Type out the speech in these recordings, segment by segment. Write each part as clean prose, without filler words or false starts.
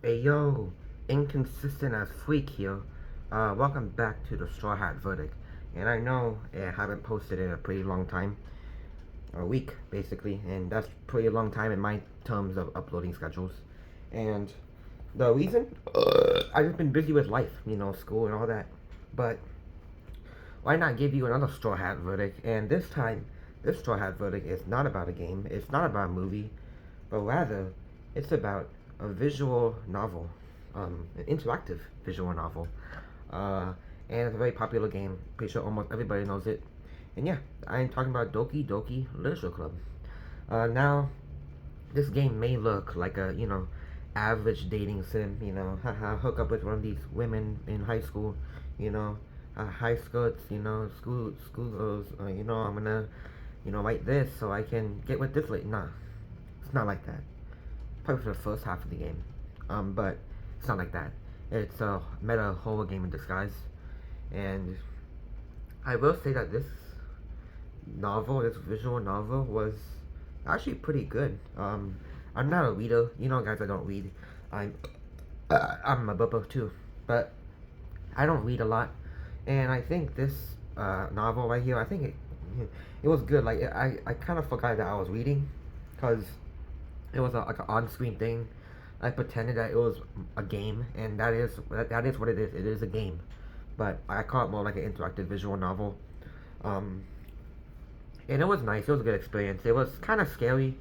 Hey yo, inconsistent as freak here. Welcome back to the Straw Hat Verdict. And I know I haven't posted in a pretty long time, a week basically, and that's pretty long time in my terms of uploading schedules. And the reason, I've just been busy with life, school and all that. But why not give you another Straw Hat Verdict? And this time, this Straw Hat Verdict is not about a game, it's not about a movie, but rather, it's about a visual novel, an interactive visual novel. Uh, and it's a very popular game. Pretty sure almost everybody knows it. And yeah, I'm talking about Doki Doki Literature Club. Now, this game may look like a, average dating sim, haha, hook up with one of these women in high school, you know, high skirts, school girls, I'm gonna, write this so I can get with this lady. Nah, it's not like that. Probably for the first half of the game. But it's not like that. It's a meta horror game in disguise. And I will say that this visual novel, was actually pretty good. I'm not a reader. Guys, I don't read. I'm, I'm a bubba too. But I don't read a lot. And I think this novel right here, I think it was good. Like, I kind of forgot that I was reading. Because it was like an on-screen thing. I pretended that it was a game, and that is what it is. It is a game, but I call it more like an interactive visual novel. Um, and it was nice. It was a good experience. It was kind of scary,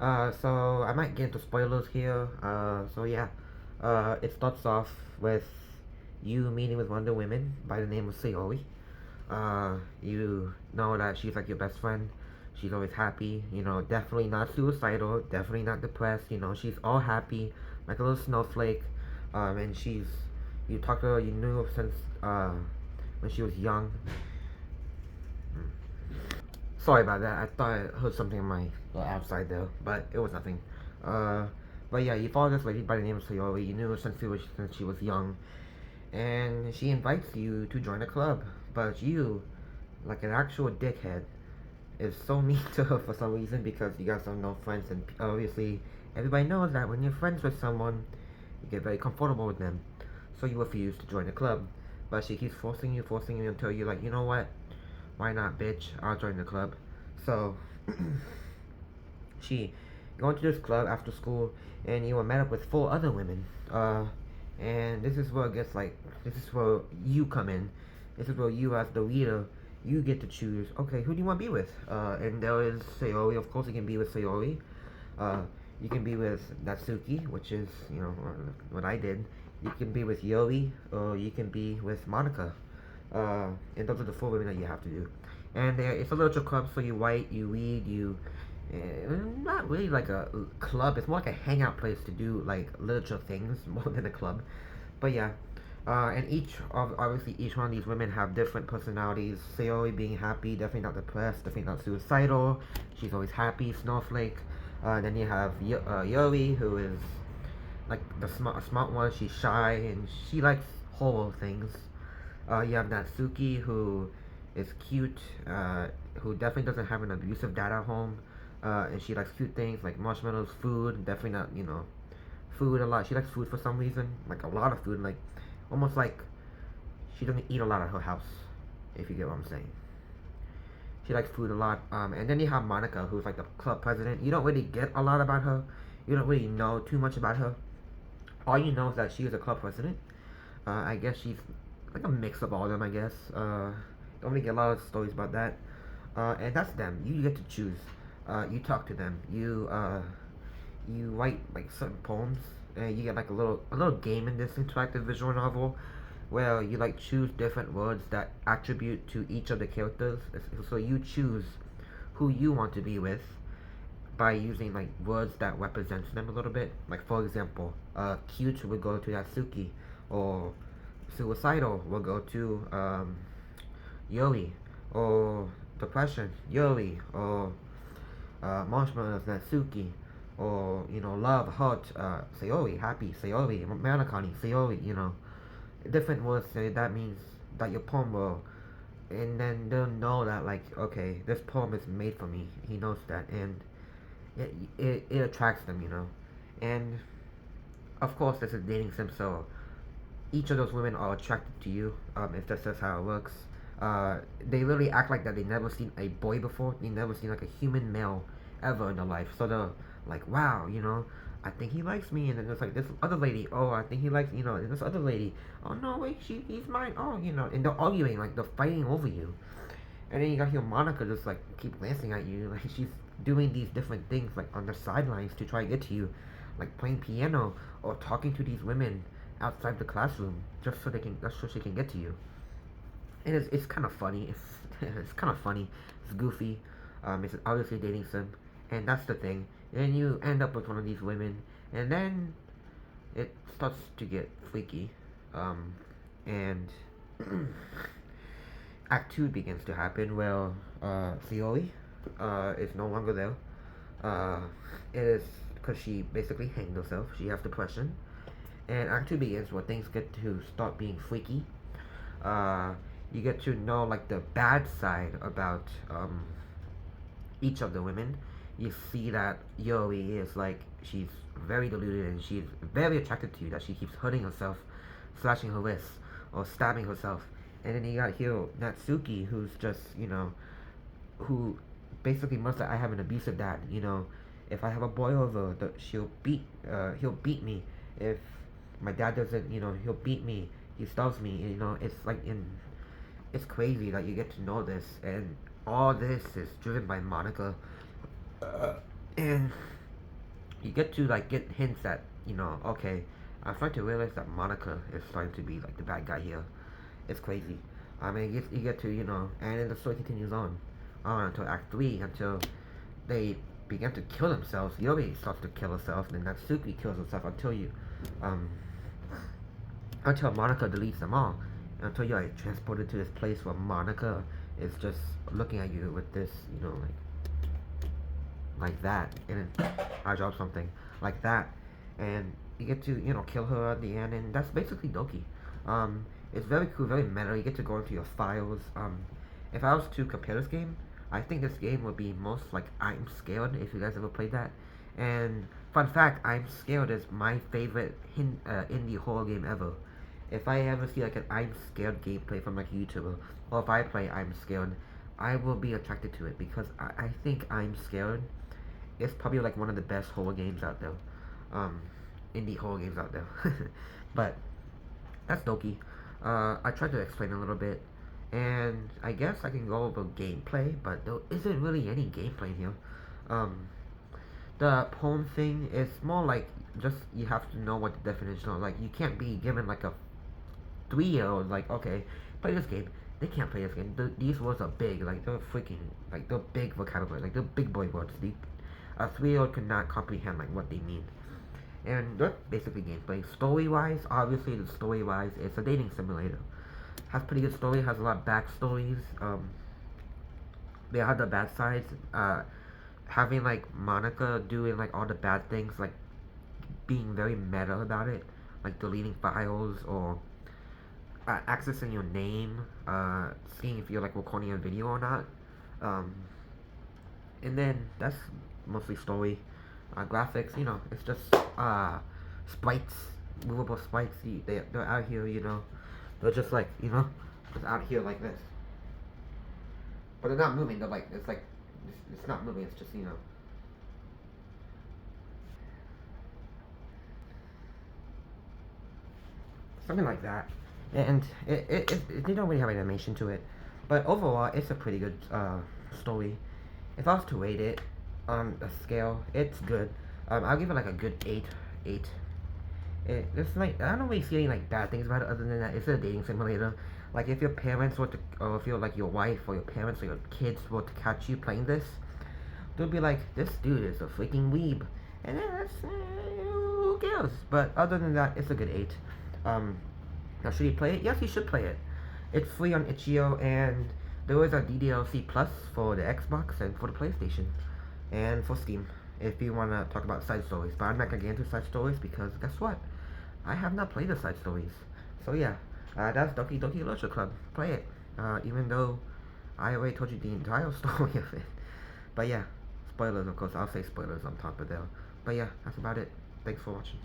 so I might get into spoilers here. So yeah, it starts off with you meeting with Wonder Woman by the name of Sayori. You know that she's like your best friend. She's always happy, definitely not suicidal, definitely not depressed, she's all happy, like a little snowflake. And you talked to her, you knew her since, when she was young. Sorry about that, I thought I heard something on my outside there, but it was nothing. Uh, but yeah, you follow this lady by the name of Sayori, you knew her since she was young, and she invites you to join a club, but you, like an actual dickhead, is so mean to her for some reason because you guys don't know friends, and obviously everybody knows that when you're friends with someone, you get very comfortable with them. So you refuse to join the club, but she keeps forcing you until you're like, you know what? Why not, bitch? I'll join the club. So she go into this club after school, and you were met up with four other women. And this is where it gets like, this is where you come in. This is where you, as the leader, you get to choose. Okay, who do you want to be with? And there is Sayori. Of course, you can be with Sayori. You can be with Natsuki, which is what I did. You can be with Yori, or you can be with Monika. And those are the four women that you have to do. And it's a literature club, so you write, you read, not really like a club. It's more like a hangout place to do like literature things more than a club. But yeah, and obviously each one of these women have different personalities. Sayori being happy, definitely not depressed, definitely not suicidal. She's always happy, snowflake. Then you have Yuri, who is like the smart one. She's shy and she likes horror things. You have Natsuki, who is cute, who definitely doesn't have an abusive dad at home, and she likes cute things like marshmallows, food. Definitely not, food a lot. She likes food for some reason, like a lot of food, like almost like she doesn't eat a lot at her house, if you get what I'm saying. She likes food a lot. And then you have Monica, who's like the club president. You don't really get a lot about her. You don't really know too much about her. All you know is that she is a club president. I guess she's like a mix of all of them, I guess. Don't really get a lot of stories about that. And that's them. You get to choose. You talk to them. You write like certain poems, and you get like a little game in this interactive visual novel, where you like choose different words that attribute to each of the characters. So you choose who you want to be with by using like words that represents them a little bit. Like for example, cute would go to Natsuki, or suicidal will go to Yuri, or depression Yuri, or marshmallows Natsuki, or love hurt Sayori, happy Sayori, melancholy Sayori. Different words say that means that your poem will, and then they'll know that like, okay, this poem is made for me. He knows that, and it attracts them. And Of course, this is dating sim, so each of those women are attracted to you. If that's just how it works. They literally act like that they never seen a boy before. They never seen like a human male ever in their life. So they're like, wow, I think he likes me. And then there's like this other lady. Oh, I think he likes, and this other lady. Oh no, wait, he's mine. Oh, and they're arguing like they're fighting over you. And then you got here Monica just like keep glancing at you, like she's doing these different things like on the sidelines to try to get to you, like playing piano or talking to these women outside the classroom just so she can get to you. And it's kind of funny. It's it's kind of funny. It's goofy. It's obviously dating sim, and that's the thing. And you end up with one of these women, and then it starts to get freaky. And Act 2 begins to happen where Theoi is no longer there. Uh, it is because she basically hanged herself. She has depression. And Act 2 begins where things get to start being freaky. Uh, you get to know like the bad side about each of the women. You see that Yuri is like, she's very deluded and she's very attracted to you, that she keeps hurting herself, slashing her wrists, or stabbing herself. And then you got here Natsuki, who's just, who basically must say, I have an abusive dad, if I have a boy over, he'll beat me. If my dad doesn't, he'll beat me, he starves me, it's like it's crazy that you get to know this, and all this is driven by Monica. And you get to like get hints that, okay, I'm starting to realize that Monica is starting to be like the bad guy here. It's crazy. I mean, you get to, and then the story continues on until Act 3, until they begin to kill themselves. Yuri starts to kill herself, then Natsuki kills herself until Monica deletes them all. Until you're like, transported to this place where Monica is just looking at you with this, like that. And then I drop something like that. And you get to, kill her at the end, and that's basically Doki. It's very cool, very meta. You get to go into your files. If I was to compare this game, I think this game would be most like I'm Scared, if you guys ever played that. And fun fact, I'm Scared is my favorite indie horror game ever. If I ever see like an I'm Scared gameplay from like a YouTuber, or if I play I'm Scared, I will be attracted to it because I think I'm Scared is probably like one of the best horror games out there. Indie horror games out there. But that's Doki. I tried to explain a little bit, and I guess I can go over gameplay, but there isn't really any gameplay here. The poem thing is more like just you have to know what the definition of, like, you can't be given like a 3-year-old like, okay, play this game. They can't play this game. These words are big, like they're freaking, like they're big vocabulary, like they're big boy words. A 3-year-old could not comprehend like what they mean. And that's basically gameplay. Story-wise, obviously the story-wise, it's a dating simulator. Has pretty good story, has a lot of backstories. They have the bad sides. Having like Monica doing like all the bad things, like being very meta about it, like deleting files or accessing your name, seeing if you're like recording a video or not. And then that's mostly story. Graphics, it's just sprites, movable sprites. They're out here, they're just like, just out here like this. But they're not moving. They're like, it's not moving. It's just, something like that. And they don't really have animation to it, but overall, it's a pretty good story. If I was to rate it on a scale, it's good. I'll give it like a good 8. It's like, I don't really see any like bad things about it other than that it's a dating simulator. Like if your parents were to, or if you're like your wife or your parents or your kids were to catch you playing this, they'll be like, this dude is a freaking weeb. And then that's, who cares? But other than that, it's a good 8. Now should you play it? Yes, you should play it. It's free on itch.io, and there is a DDLC Plus for the Xbox and for the PlayStation. And for Steam, if you want to talk about side stories. But I'm not going to get into side stories because guess what? I have not played the side stories. So yeah, that's Doki Doki Literature Club. Play it. Even though I already told you the entire story of it. But yeah, spoilers of course. I'll say spoilers on top of there. But yeah, that's about it. Thanks for watching.